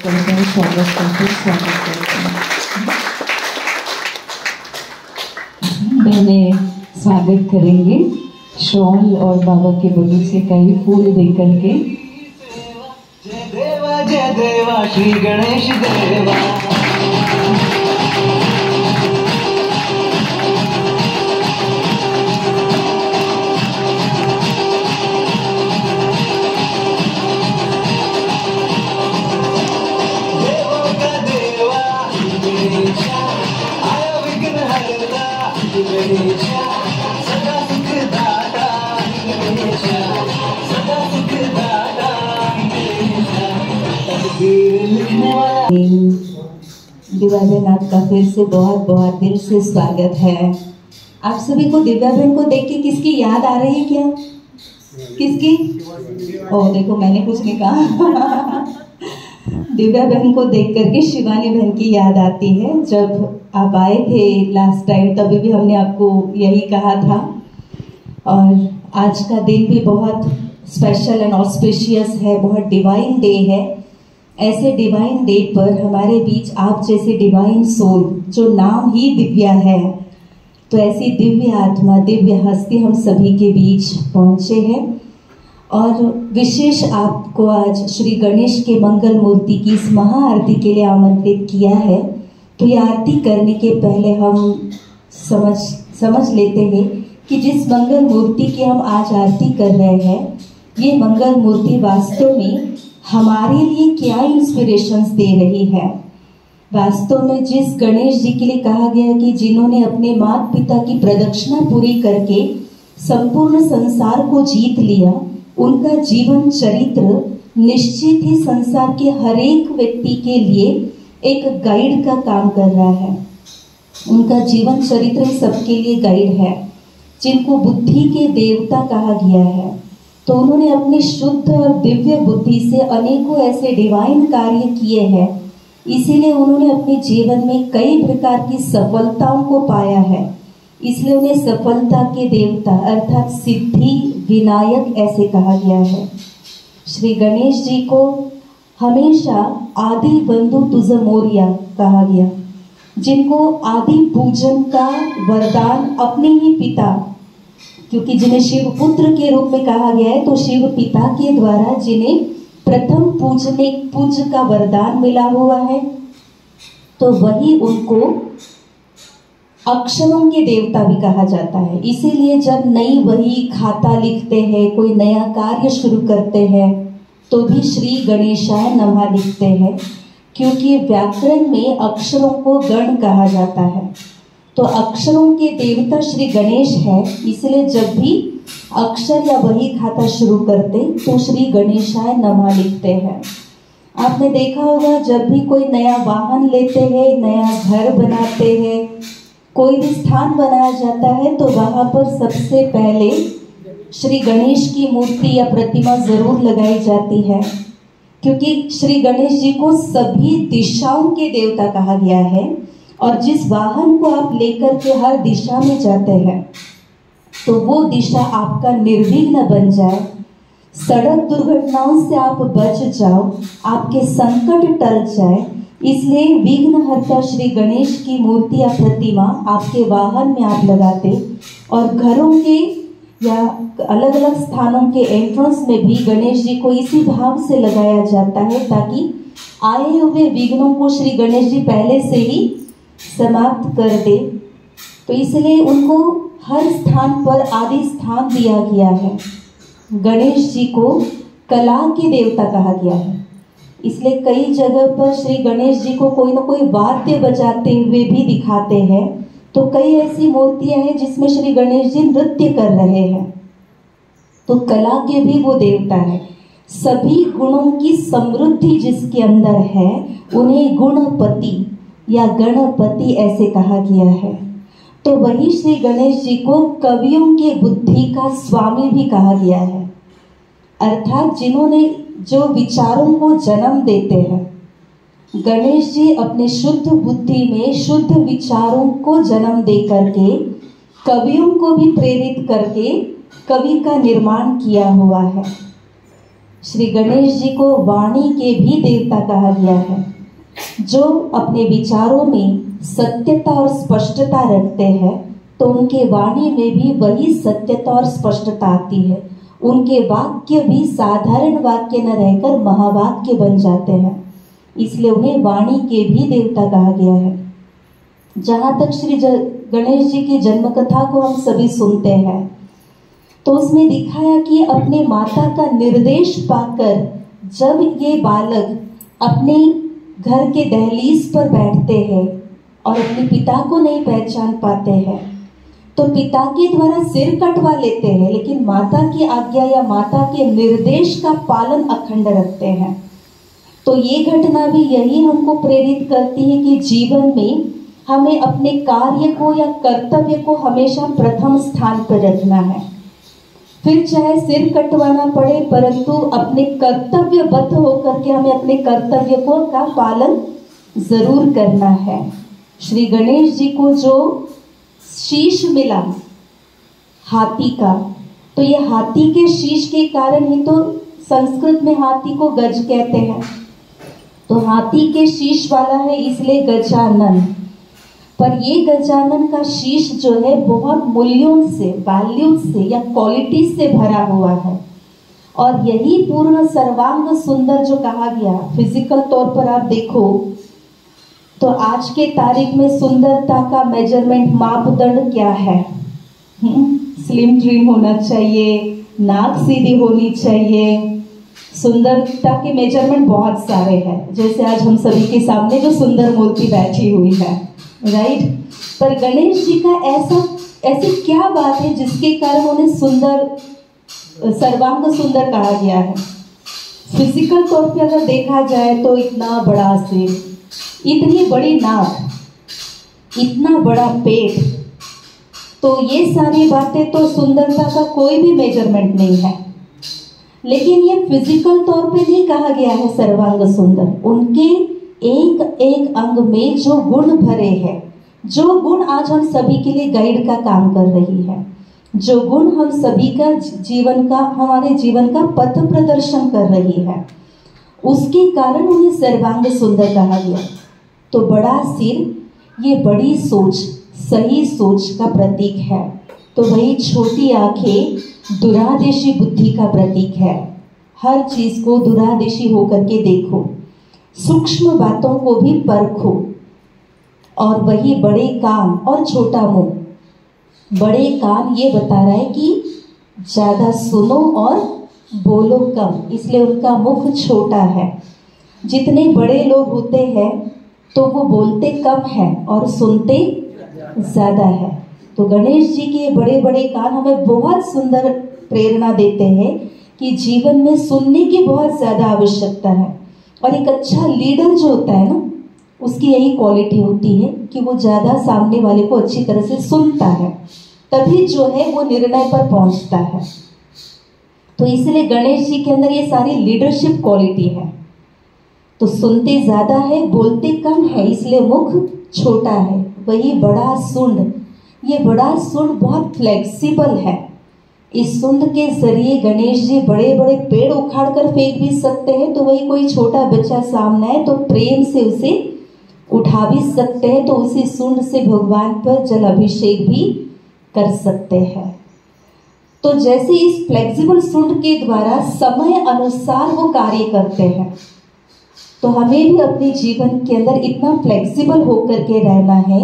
स्वागत करते पहले स्वागत करेंगे शॉल और बाबा के बगीचे का ही फूल दे करके। जय देवा श्री गणेश देवा। दिव्या बहन, आपका फिर से बहुत बहुत दिल से स्वागत है। आप सभी को दिव्या बहन को देख के किसकी याद आ रही है क्या? किसकी? ओह देखो, मैंने कुछ नहीं कहा। दिव्या बहन को देख करके शिवानी बहन की याद आती है। जब आप आए थे लास्ट टाइम तभी भी हमने आपको यही कहा था। और आज का दिन भी बहुत स्पेशल एंड ऑस्पिशियस है, बहुत डिवाइन डे है। ऐसे डिवाइन डे पर हमारे बीच आप जैसे डिवाइन सोल, जो नाम ही दिव्या है, तो ऐसी दिव्य आत्मा, दिव्य हस्ती हम सभी के बीच पहुंचे हैं। और विशेष आपको आज श्री गणेश के मंगल मूर्ति की इस महाआरती के लिए आमंत्रित किया है। तो ये आरती करने के पहले हम समझ लेते हैं कि जिस मंगल मूर्ति की हम आज आरती कर रहे हैं, ये मंगल मूर्ति वास्तव में हमारे लिए क्या इंस्पिरेशंस दे रही है। वास्तव में जिस गणेश जी के लिए कहा गया कि जिन्होंने अपने माता पिता की प्रदक्षिणा पूरी करके संपूर्ण संसार को जीत लिया, उनका जीवन चरित्र निश्चित ही संसार के हर एक व्यक्ति के लिए एक गाइड का काम कर रहा है। उनका जीवन चरित्र सबके लिए गाइड है, जिनको बुद्धि के देवता कहा गया है। तो उन्होंने अपनी शुद्ध और दिव्य बुद्धि से अनेकों ऐसे डिवाइन कार्य किए हैं। इसीलिए उन्होंने अपने जीवन में कई प्रकार की सफलताओं को पाया है। इसलिए उन्हें सफलता के देवता अर्थात सिद्धि विनायक ऐसे कहा गया है। श्री गणेश जी को हमेशा आदि बंधु तुझ मोरिया कहा गया, जिनको आदि पूजन का वरदान अपने ही पिता, क्योंकि जिन्हें शिव पुत्र के रूप में कहा गया है, तो शिव पिता के द्वारा जिन्हें प्रथम पूज्य का वरदान मिला हुआ है, तो वही उनको अक्षरों के देवता भी कहा जाता है। इसीलिए जब नई वही खाता लिखते हैं, कोई नया कार्य शुरू करते हैं, तो भी श्री गणेशाय नमः लिखते हैं, क्योंकि व्याकरण में अक्षरों को गण कहा जाता है। तो अक्षरों के देवता श्री गणेश है। इसलिए जब भी अक्षर या वही खाता शुरू करते तो श्री गणेशाय नमः लिखते हैं। आपने देखा होगा, जब भी कोई नया वाहन लेते हैं, नया घर बनाते हैं, कोई भी स्थान बनाया जाता है, तो वहाँ पर सबसे पहले श्री गणेश की मूर्ति या प्रतिमा जरूर लगाई जाती है, क्योंकि श्री गणेश जी को सभी दिशाओं के देवता कहा गया है। और जिस वाहन को आप लेकर के हर दिशा में जाते हैं, तो वो दिशा आपका निर्विघ्न बन जाए, सड़क दुर्घटनाओं से आप बच जाओ, आपके संकट टल जाए। इसलिए विघ्नहर्ता श्री गणेश की मूर्ति या प्रतिमा आपके वाहन में आप लगाते, और घरों के या अलग अलग स्थानों के एंट्रेंस में भी गणेश जी को इसी भाव से लगाया जाता है, ताकि आए हुए विघ्नों को श्री गणेश जी पहले से ही समाप्त कर दे। तो इसलिए उनको हर स्थान पर आदि स्थान दिया गया है। गणेश जी को कला के देवता कहा गया है। इसलिए कई जगह पर श्री गणेश जी को कोई ना कोई वाद्य बजाते हुए भी दिखाते हैं। तो कई ऐसी मूर्तियां हैं जिसमें श्री गणेश जी नृत्य कर रहे हैं। तो कला के भी वो देवता है। सभी गुणों की समृद्धि जिसके अंदर है, उन्हें गुणपति या गणपति ऐसे कहा गया है। तो वही श्री गणेश जी को कवियों के बुद्धि का स्वामी भी कहा गया है, अर्थात जिन्होंने जो विचारों को जन्म देते हैं। गणेश जी अपने शुद्ध बुद्धि में शुद्ध विचारों को जन्म दे करके कवियों को भी प्रेरित करके कवि का निर्माण किया हुआ है। श्री गणेश जी को वाणी के भी देवता कहा गया है। जो अपने विचारों में सत्यता और स्पष्टता रखते हैं तो उनके वाणी में भी वही सत्यता और स्पष्टता आती है। उनके वाक्य भी साधारण वाक्य न रहकर महावाक्य बन जाते हैं, इसलिए उन्हें वाणी के भी देवता कहा गया है। जहाँ तक श्री गणेश जी की जन्म कथा को हम सभी सुनते हैं तो उसमें दिखाया कि अपने माता का निर्देश पाकर जब ये बालक अपने घर के दहलीज पर बैठते हैं और अपने पिता को नहीं पहचान पाते हैं तो पिता के द्वारा सिर कटवा लेते हैं, लेकिन माता की आज्ञा या माता के निर्देश का पालन अखंड रखते हैं। तो ये घटना भी यही हमको प्रेरित करती है कि जीवन में हमें अपने कार्य को या कर्तव्य को हमेशा प्रथम स्थान पर रखना है। फिर चाहे सिर कटवाना पड़े, परंतु अपने कर्तव्यबद्ध होकर के हमें अपने कर्तव्य को का पालन जरूर करना है। श्री गणेश जी को जो शीश मिला हाथी का, तो ये हाथी के शीश के कारण ही तो संस्कृत में हाथी को गज कहते हैं। तो हाथी के शीश वाला है इसलिए गजानन। पर ये गजानन का शीश जो है बहुत मूल्यों से, वैल्यू से या क्वालिटी से भरा हुआ है। और यही पूर्ण सर्वांग सुंदर जो कहा गया, फिजिकल तौर पर आप देखो तो आज के तारीख में सुंदरता का मेजरमेंट मापदंड क्या है? स्लिम ट्रिम होना चाहिए, नाक सीधी होनी चाहिए। सुंदरता के मेजरमेंट बहुत सारे हैं, जैसे आज हम सभी के सामने जो सुंदर मूर्ति बैठी हुई है, राइट। पर गणेश जी का ऐसी क्या बात है जिसके कारण उन्हें सुंदर, सर्वांग सुंदर कहा गया है? फिजिकल तौर पे अगर देखा जाए तो इतना बड़ा सिर, इतनी बड़ी नाक, इतना बड़ा पेट, तो ये सारी बातें तो सुंदरता का कोई भी मेजरमेंट नहीं है। लेकिन ये फिजिकल तौर पे नहीं कहा गया है सर्वांग सुंदर। उनके एक एक अंग में जो गुण भरे हैं, जो गुण आज हम सभी के लिए गाइड का काम कर रही है, जो गुण हम सभी का जीवन का, हमारे जीवन का पथ प्रदर्शन कर रही है, उसके कारण उन्हें सर्वांग सुंदर कहा गया। तो बड़ा सिर ये बड़ी सोच, सही सोच का प्रतीक है। तो वही छोटी आंखें दुरादेशी बुद्धि का प्रतीक है। हर चीज को दुरादेशी होकर के देखो, सूक्ष्म बातों को भी परखो। और वही बड़े कान और छोटा मुंह। बड़े कान ये बता रहा है कि ज्यादा सुनो और बोलो कम, इसलिए उनका मुख छोटा है। जितने बड़े लोग होते हैं तो वो बोलते कम है और सुनते ज्यादा है। तो गणेश जी के बड़े बड़े कान हमें बहुत सुंदर प्रेरणा देते हैं कि जीवन में सुनने की बहुत ज्यादा आवश्यकता है। और एक अच्छा लीडर जो होता है ना, उसकी यही क्वालिटी होती है कि वो ज्यादा सामने वाले को अच्छी तरह से सुनता है, तभी जो है वो निर्णय पर पहुंचता है। तो इसलिए गणेश जी के अंदर ये सारी लीडरशिप क्वालिटी है। तो सुनते ज्यादा है, बोलते कम है, इसलिए मुख छोटा है। वही बड़ा सुंड, ये बड़ा सुंड बहुत फ्लेक्सिबल है। इस सुंड के जरिए गणेश जी बड़े बड़े पेड़ उखाड़ कर फेंक भी सकते हैं। तो वही कोई छोटा बच्चा सामने है तो प्रेम से उसे उठा भी सकते हैं। तो उसी सुंड से भगवान पर जल अभिषेक भी कर सकते हैं। तो जैसे इस फ्लेक्सिबल सुंड के द्वारा समय अनुसार वो कार्य करते हैं, तो हमें भी अपने जीवन के अंदर इतना फ्लेक्सिबल होकर के रहना है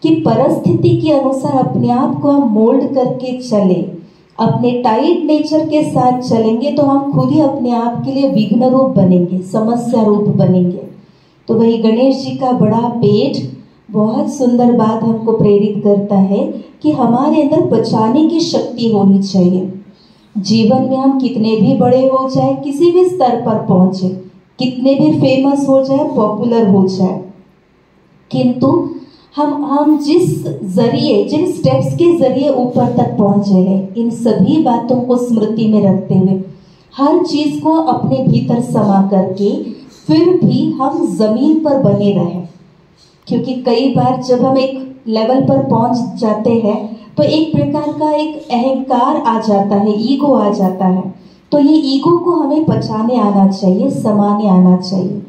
कि परिस्थिति के अनुसार अपने आप को हम मोल्ड करके चले। अपने टाइट नेचर के साथ चलेंगे तो हम खुद ही अपने आप के लिए विघ्न रूप बनेंगे, समस्या रूप बनेंगे। तो वही गणेश जी का बड़ा पेट बहुत सुंदर बात हमको प्रेरित करता है कि हमारे अंदर बचाने की शक्ति होनी चाहिए। जीवन में हम कितने भी बड़े हो जाए, किसी भी स्तर पर पहुंचे, कितने भी फेमस हो जाए, पॉपुलर हो जाए, किंतु हम जिस जरिए, जिन स्टेप्स के जरिए ऊपर तक पहुंचे हैं, इन सभी बातों को स्मृति में रखते हुए हर चीज को अपने भीतर समा करके फिर भी हम जमीन पर बने रहें। क्योंकि कई बार जब हम एक लेवल पर पहुंच जाते हैं तो एक प्रकार का एक अहंकार आ जाता है, ईगो आ जाता है तो ये ईगो को हमें पचाने आना चाहिए, समाने आना चाहिए।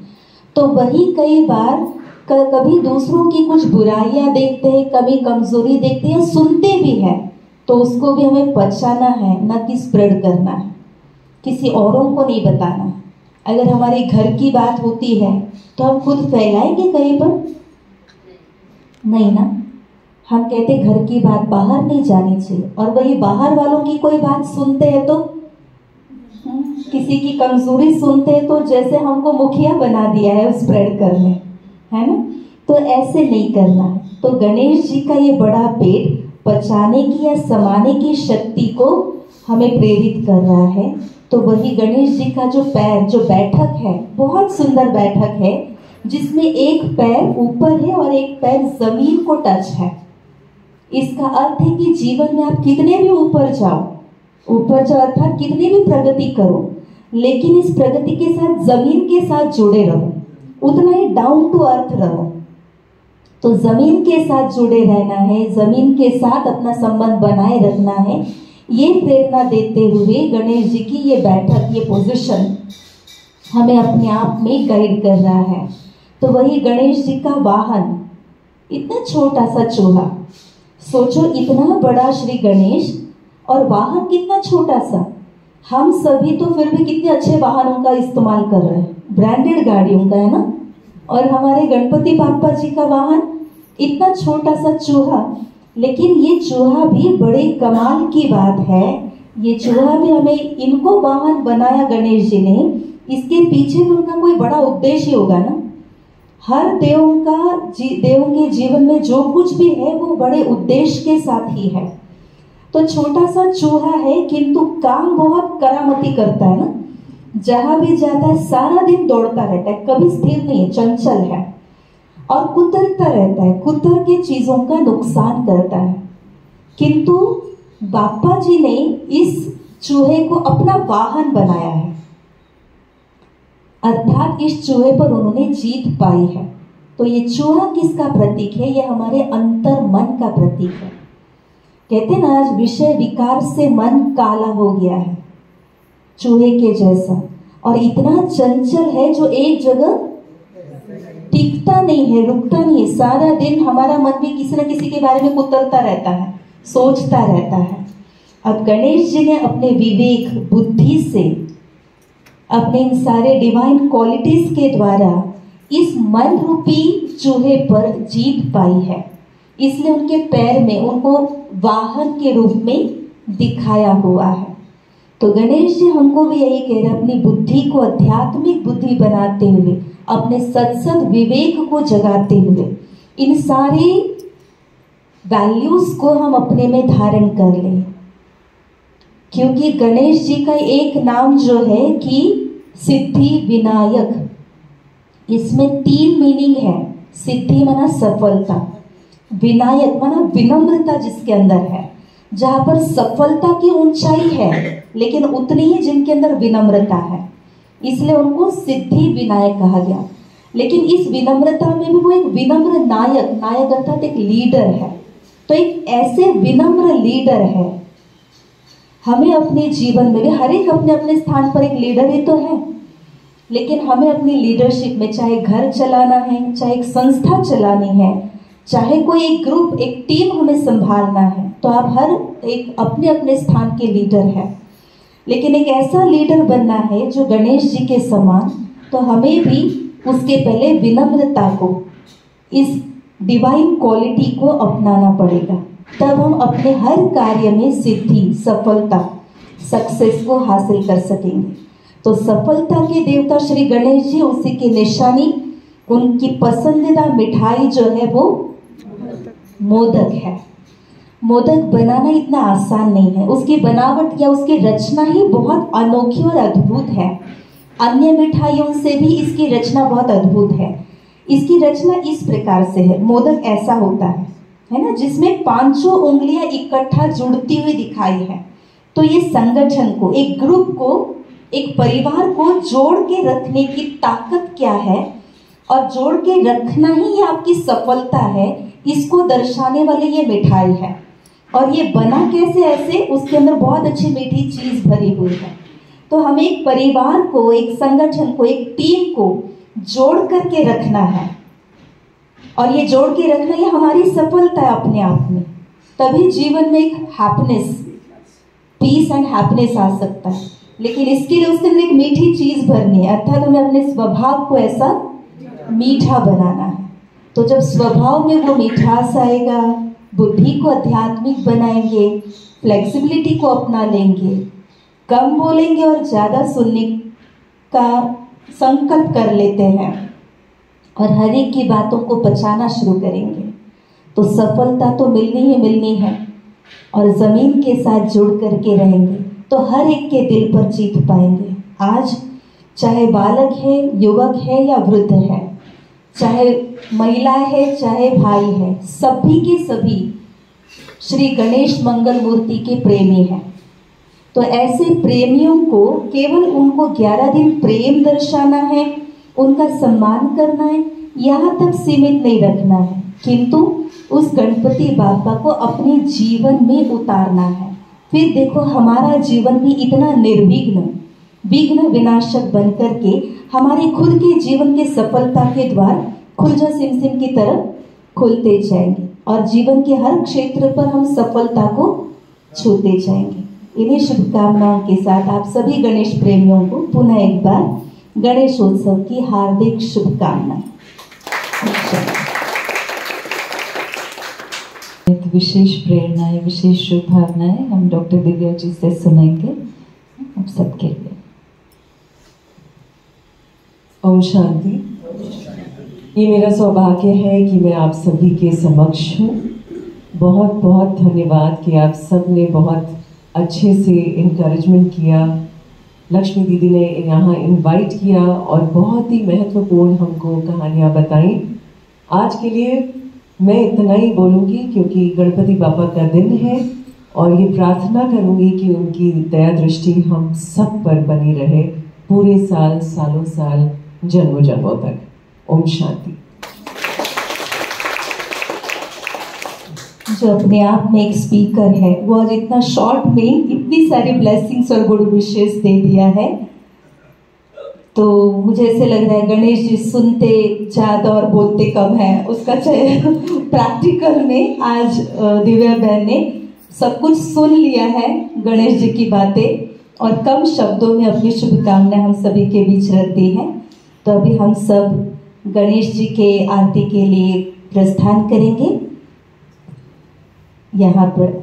तो वही कई बार कभी दूसरों की कुछ बुराइयां देखते हैं, कभी कमजोरी देखते हैं, सुनते भी हैं, तो उसको भी हमें पचाना है, ना कि स्प्रेड करना है, किसी औरों को नहीं बताना है। अगर हमारे घर की बात होती है तो हम खुद फैलाएंगे कहीं पर? नहीं ना। हम कहते घर की बात बाहर नहीं जानी चाहिए, और वही बाहर वालों की कोई बात सुनते हैं तो किसी की कमजोरी सुनते हैं तो जैसे हमको मुखिया बना दिया है स्प्रेड करने, है ना। तो ऐसे नहीं करना है। तो गणेश जी का ये बड़ा पेट पचाने की या समाने की शक्ति को हमें प्रेरित कर रहा है। तो वही गणेश जी का जो पैर, जो बैठक है, बहुत सुंदर बैठक है, जिसमें एक पैर ऊपर है और एक पैर जमीन को टच है। इसका अर्थ है कि जीवन में आप कितने भी ऊपर जाओ अर्थात कितनी भी प्रगति करो, लेकिन इस प्रगति के साथ जमीन के साथ जुड़े रहो, उतना ही डाउन टू अर्थ रहो। तो जमीन के साथ जुड़े रहना है, जमीन के साथ अपना संबंध बनाए रखना है। ये प्रेरणा देते हुए गणेश जी की ये बैठक, ये पोजीशन हमें अपने आप में गाइड कर रहा है। तो वही गणेश जी का वाहन, इतना छोटा सा चूहा, सोचो इतना बड़ा श्री गणेश और वाहन कितना छोटा सा। हम सभी तो फिर भी कितने अच्छे वाहनों का इस्तेमाल कर रहे हैं, ब्रांडेड गाड़ियों का, है ना। और हमारे गणपति बाप्पा जी का वाहन इतना छोटा सा चूहा, लेकिन ये चूहा भी बड़े कमाल की बात है। ये चूहा भी हमें, इनको वाहन बनाया गणेश जी ने, इसके पीछे भी उनका कोई बड़ा उद्देश्य होगा ना। हर देवों के जीवन में जो कुछ भी है वो बड़े उद्देश्य के साथ ही है। तो छोटा सा चूहा है, किंतु काम बहुत करामती करता है ना। जहां भी जाता है सारा दिन दौड़ता रहता है, कभी स्थिर नहीं है, चंचल है और कुतरता रहता है, कुतर के चीजों का नुकसान करता है। किंतु बाप्पा जी ने इस चूहे को अपना वाहन बनाया है, अर्थात इस चूहे पर उन्होंने जीत पाई है। तो ये चूहा किसका प्रतीक है? ये हमारे अंतर मन का प्रतीक है। कहते ना, आज विषय विकार से मन काला हो गया है, चूहे के जैसा, और इतना चंचल है जो एक जगह टिकता नहीं है, रुकता नहीं है। सारा दिन हमारा मन भी किसी न किसी के बारे में कुतरता रहता है, सोचता रहता है। अब गणेश जी ने अपने विवेक, बुद्धि से, अपने इन सारे डिवाइन क्वालिटीज के द्वारा इस मन रूपी चूहे पर जीत पाई है, इसलिए उनके पैर में उनको वाहन के रूप में दिखाया हुआ है। तो गणेश जी हमको भी यही कह रहे हैं, अपनी बुद्धि को आध्यात्मिक बुद्धि बनाते हुए, अपने सत्सद विवेक को जगाते हुए, इन सारे वैल्यूज को हम अपने में धारण कर लें। क्योंकि गणेश जी का एक नाम जो है कि सिद्धि विनायक, इसमें 3 मीनिंग है। सिद्धि माना सफलता, विनायक माना विनम्रता जिसके अंदर है। जहां पर सफलता की ऊंचाई है लेकिन उतनी ही जिनके अंदर विनम्रता है, इसलिए उनको सिद्धि विनायक कहा गया। लेकिन इस विनम्रता में भी वो एक विनम्र नायक, नायक अर्थात एक लीडर है। तो एक ऐसे विनम्र लीडर है। हमें अपने जीवन में भी हर एक अपने अपने स्थान पर एक लीडर ही तो है, लेकिन हमें अपनी लीडरशिप में, चाहे घर चलाना है, चाहे एक संस्था चलानी है, चाहे कोई एक ग्रुप, एक टीम हमें संभालना है, तो आप हर एक अपने अपने स्थान के लीडर है। लेकिन एक ऐसा लीडर बनना है जो गणेश जी के समान, तो हमें भी उसके पहले विनम्रता को, इस डिवाइन क्वालिटी को अपनाना पड़ेगा। तब हम अपने हर कार्य में सिद्धि, सफलता, सक्सेस को हासिल कर सकेंगे। तो सफलता के देवता श्री गणेश जी, उसी की निशानी, उनकी पसंदीदा मिठाई जो है वो मोदक है। मोदक बनाना इतना आसान नहीं है, उसकी बनावट या उसकी रचना ही बहुत अनोखी और अद्भुत है। अन्य मिठाइयों से भी इसकी रचना बहुत अद्भुत है। इसकी रचना इस प्रकार से है, मोदक ऐसा होता है ना, जिसमें 5 उंगलियां इकट्ठा जुड़ती हुई दिखाई है। तो ये संगठन को, एक ग्रुप को, एक परिवार को जोड़ के रखने की ताकत क्या है, और जोड़ के रखना ही ये आपकी सफलता है, इसको दर्शाने वाली ये मिठाई है। और ये बना कैसे ऐसे, उसके अंदर बहुत अच्छी मीठी चीज भरी हुई है। तो हमें एक परिवार को, एक संगठन को, एक टीम को जोड़ करके रखना है, और ये जोड़ के रखना ये हमारी सफलता है अपने आप में। तभी जीवन में एक हैप्पीनेस, पीस एंड हैप्पीनेस आ सकता है। लेकिन इसके लिए उसके अंदर एक मीठी चीज भरनी है, अर्थात हमें अपने स्वभाव को ऐसा मीठा बनाना है। तो जब स्वभाव में वो मिठास आएगा, बुद्धि को आध्यात्मिक बनाएंगे, फ्लेक्सिबिलिटी को अपना लेंगे, कम बोलेंगे और ज़्यादा सुनने का संकल्प कर लेते हैं, और हर एक की बातों को बचाना शुरू करेंगे, तो सफलता तो मिलनी ही मिलनी है। और ज़मीन के साथ जुड़ करके रहेंगे तो हर एक के दिल पर जीत पाएंगे। आज चाहे बालक है, युवक है या वृद्ध है, चाहे महिला है, चाहे भाई है, सभी के सभी श्री गणेश मंगल मूर्ति के प्रेमी हैं। तो ऐसे प्रेमियों को केवल उनको 11 दिन प्रेम दर्शाना है, उनका सम्मान करना है, यहाँ तक सीमित नहीं रखना है, किंतु उस गणपति बापा को अपने जीवन में उतारना है। फिर देखो हमारा जीवन भी इतना निर्विघ्न, विघ्न विनाशक बन करके हमारे खुद के जीवन के सफलता के द्वार खुलजा सिमसिम की तरफ खुलते जाएंगे, और जीवन के हर क्षेत्र पर हम सफलता को छूते जाएंगे। इन्हीं शुभकामनाओं के साथ आप सभी गणेश प्रेमियों को पुनः एक बार गणेशोत्सव की हार्दिक शुभकामनाएं। विशेष प्रेरणाएं, विशेष शुभभावनाएं हम डॉक्टर दिव्या जी से सुनेंगे आप सबके लिए। ओम शांति। ये मेरा सौभाग्य है कि मैं आप सभी के समक्ष हूँ। बहुत बहुत धन्यवाद कि आप सब ने बहुत अच्छे से इनकरेजमेंट किया, लक्ष्मी दीदी ने यहाँ इनवाइट किया और बहुत ही महत्वपूर्ण हमको कहानियाँ बताई। आज के लिए मैं इतना ही बोलूँगी क्योंकि गणपति बापा का दिन है, और ये प्रार्थना करूँगी कि उनकी दया दृष्टि हम सब पर बनी रहे पूरे साल, सालों साल, जन्मों जन्मों तक। ओम शांति। जो अपने आप में एक स्पीकर है, वो आज इतना शॉर्ट में इतनी सारी ब्लेसिंग्स और गुड विशेष दे दिया है, तो मुझे ऐसे लग रहा है गणेश जी सुनते ज़्यादा और बोलते कम है। उसका चाहे प्रैक्टिकल में आज दिव्या बहन ने सब कुछ सुन लिया है, गणेश जी की बातें, और कम शब्दों में अपनी शुभकामनाएं हम सभी के बीच रख दी हैं। तो अभी हम सब गणेश जी के आरती के लिए प्रस्थान करेंगे। यहाँ पर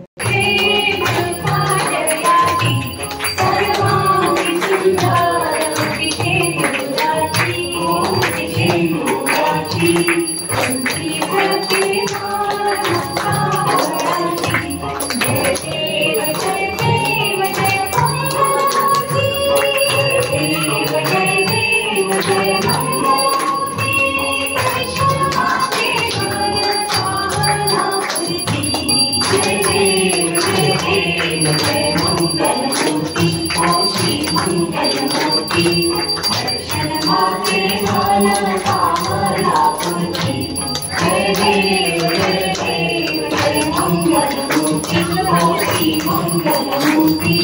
मंगलमूर्ति